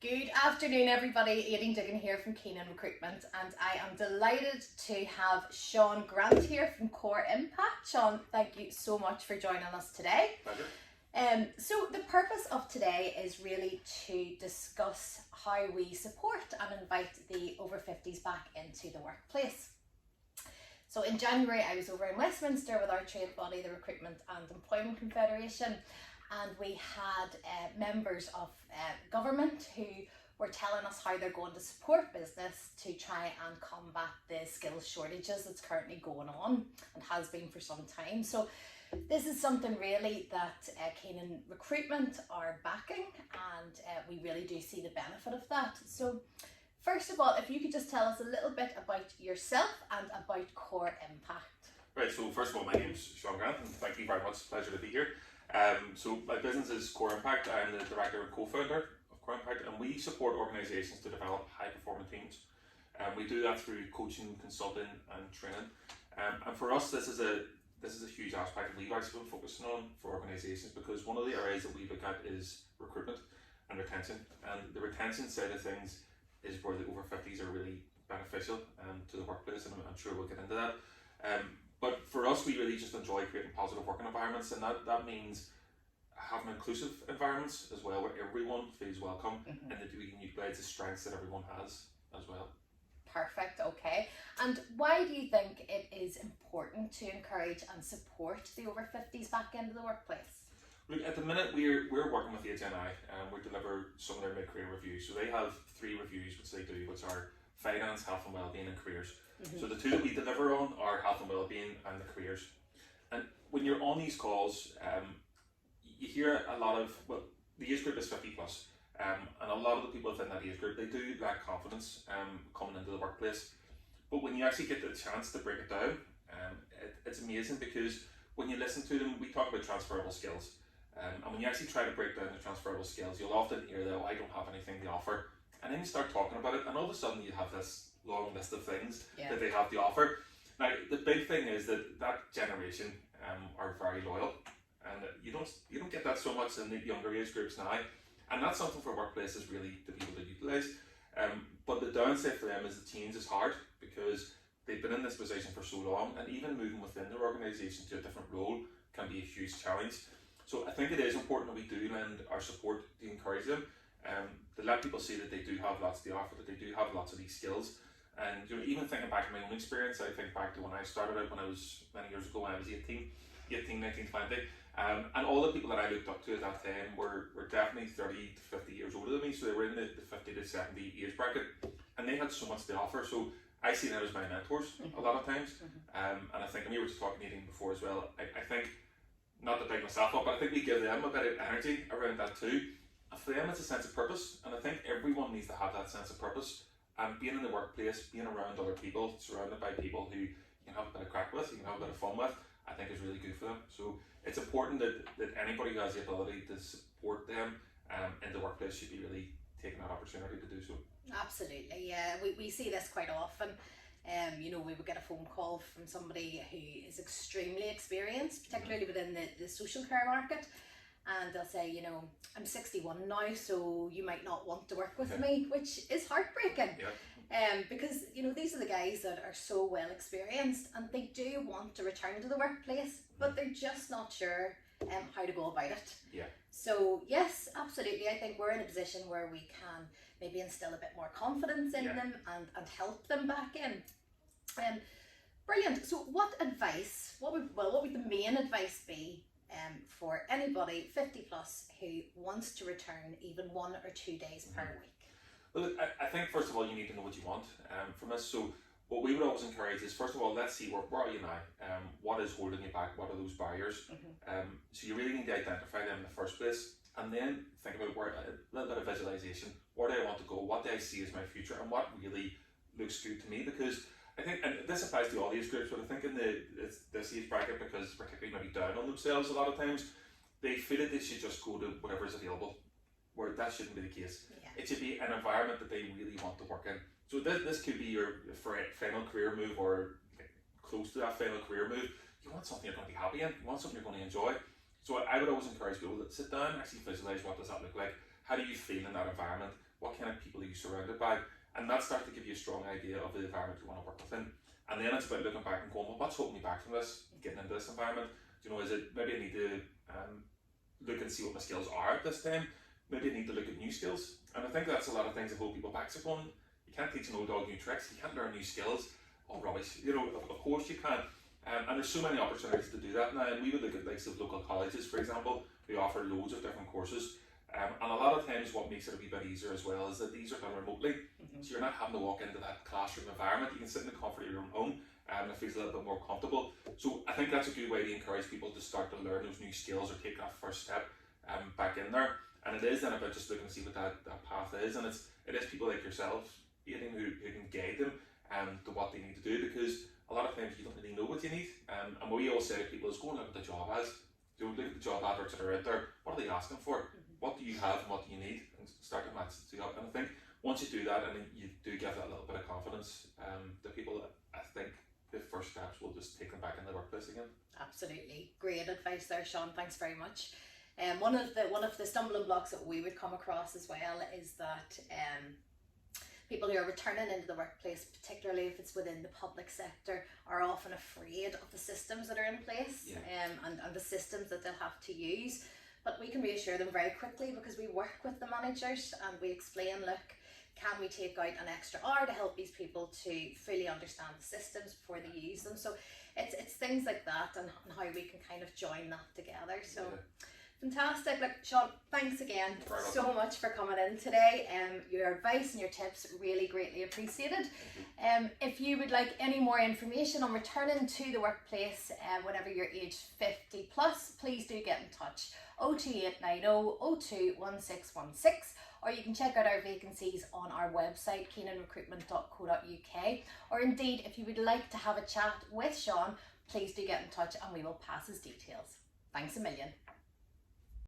Good afternoon, everybody. Aideen Duggan here from Keenan Recruitment, and I am delighted to have Seán Grant here from Core Impact. Seán, thank you so much for joining us today. Pleasure. So the purpose of today is really to discuss how we support and invite the over 50s back into the workplace. So in January, I was over in Westminster with our trade body, the Recruitment and Employment Confederation, and we had members of government who were telling us how they're going to support business to try and combat the skills shortages that's currently going on and has been for some time. So this is something really that Keenan Recruitment are backing, and we really do see the benefit of that. So first of all, if you could just tell us a little bit about yourself and about Core Impact. Right, so first of all, my name's Seán Grant, and thank you very much. Pleasure to be here. So my business is Core Impact. I'm the director and co-founder of Core Impact, and we support organisations to develop high-performing teams. We do that through coaching, consulting, and training. And for us, this is a huge aspect that we've actually been focusing on for organisations, because one of the areas that we look at is recruitment and retention. And the retention side of things is where the over 50s are really beneficial to the workplace, and I'm sure we'll get into that. But for us, we really just enjoy creating positive working environments, and that means having inclusive environments as well, where everyone feels welcome and that we can utilise the strengths that everyone has as well. Perfect, okay. And why do you think it is important to encourage and support the over 50s back into the workplace? Look, at the minute, we're working with HNI, and we deliver some of their mid-career reviews. So they have 3 reviews which they do, which are finance, health and wellbeing, and careers. So the 2 that we deliver on are health and wellbeing and the careers. And when you're on these calls, you hear a lot of, well, the age group is 50 plus, and a lot of the people within that age group, they do lack confidence coming into the workplace. But when you actually get the chance to break it down, it's amazing, because when you listen to them, we talk about transferable skills. And when you actually try to break down the transferable skills, you'll often hear that, oh, I don't have anything to offer. And then you start talking about it, and all of a sudden you have this long list of things that they have to offer. Now, the big thing is that generation are very loyal, and you don't get that so much in the younger age groups now. And that's something for workplaces really to be able to utilise. But the downside for them is the change is hard, because they've been in this position for so long, and even moving within their organisation to a different role can be a huge challenge. So I think it is important that we do lend our support to encourage them, to let people see that they do have lots to offer, that they do have lots of these skills. And even thinking back to my own experience, I think back to when I started out, when I was many years ago, when I was 19, 20. And all the people that I looked up to at that time were definitely 30 to 50 years older than me, so they were in the 50 to 70 age bracket, and they had so much to offer. So I see them as my mentors a lot of times. And I think, and we were just talking to Aideen before as well, I think, not to big myself up, but I think we give them a bit of energy around that too. And for them, it's a sense of purpose, and I think everyone needs to have that sense of purpose. And being in the workplace, being around other people, surrounded by people who you can have a bit of crack with, you can have a bit of fun with, I think is really good for them. So it's important that anybody who has the ability to support them in the workplace should be really taking that opportunity to do so. Absolutely, yeah. We see this quite often. We would get a phone call from somebody who is extremely experienced, particularly within the social care market. And they'll say, I'm 61 now, so you might not want to work with me, which is heartbreaking. Because, these are the guys that are so well experienced, and they do want to return to the workplace, but they're just not sure how to go about it. So yes, absolutely. I think we're in a position where we can maybe instill a bit more confidence in them and help them back in. Brilliant. So what would the main advice be for anybody 50 plus who wants to return even 1 or 2 days per week? Well, I think first of all you need to know what you want from this. So what we would always encourage is, first of all, let's see where are you now. What is holding you back? What are those barriers? So you really need to identify them in the first place, and then think about a little bit of visualization. Where do I want to go? What do I see as my future, and what really looks good to me? Because I think, and this applies to all age groups, but I think in this age bracket, because particularly maybe down on themselves a lot of times, they feel that they should just go to whatever is available, where that shouldn't be the case. It should be an environment that they really want to work in. So this could be your final career move, or close to that final career move. You want something you're going to be happy in. You want something you're going to enjoy. So I would always encourage people to sit down and actually visualize, what does that look like? How do you feel in that environment? what kind of people are you surrounded by, and that starts to give you a strong idea of the environment you want to work within. And then it's about looking back and going, well, what's holding me back from this, getting into this environment? You know, is it maybe I need to look and see what my skills are at this time? Maybe I need to look at new skills. And I think that's a lot of things that hold people back. So going, you can't teach an old dog new tricks, you can't learn new skills. Oh, rubbish. You know, of course you can. And there's so many opportunities to do that now. And we would look at likes of local colleges, for example, who offer loads of different courses. And a lot of times what makes it a wee bit easier as well is that these are done remotely. So you're not having to walk into that classroom environment. You can sit in the comfort of your own home and it feels a little bit more comfortable. So I think that's a good way to encourage people to start to learn those new skills or take that first step back in there. And it is then about just looking to see what that path is. And it is people like yourselves, Aideen, who can guide them to what they need to do, because a lot of times you don't really know what you need. And what we always say to people is go and look at the job ads. Look at the job adverts that are out there. What are they asking for? What do you have and what do you need? And start to match the two up. And I think once you do that, and you do give that little bit of confidence to people, I think the first steps will just take them back in the workplace again. Absolutely. Great advice there, Seán. Thanks very much. One of the stumbling blocks that we would come across as well is that people who are returning into the workplace, particularly if it's within the public sector, are often afraid of the systems that are in place. And the systems that they'll have to use. But we can reassure them very quickly because we work with the managers and we explain, look, can we take out an extra hour to help these people to fully understand the systems before they use them? So it's things like that and how we can kind of join that together. So fantastic. Look, Seán, thanks again so much for coming in today. Your advice and your tips really greatly appreciated. If you would like any more information on returning to the workplace whenever you're aged 50 plus, please do get in touch. 02890 021616, or you can check out our vacancies on our website keenanrecruitment.co.uk, or indeed if you would like to have a chat with Seán, please do get in touch and we will pass his details. Thanks a million.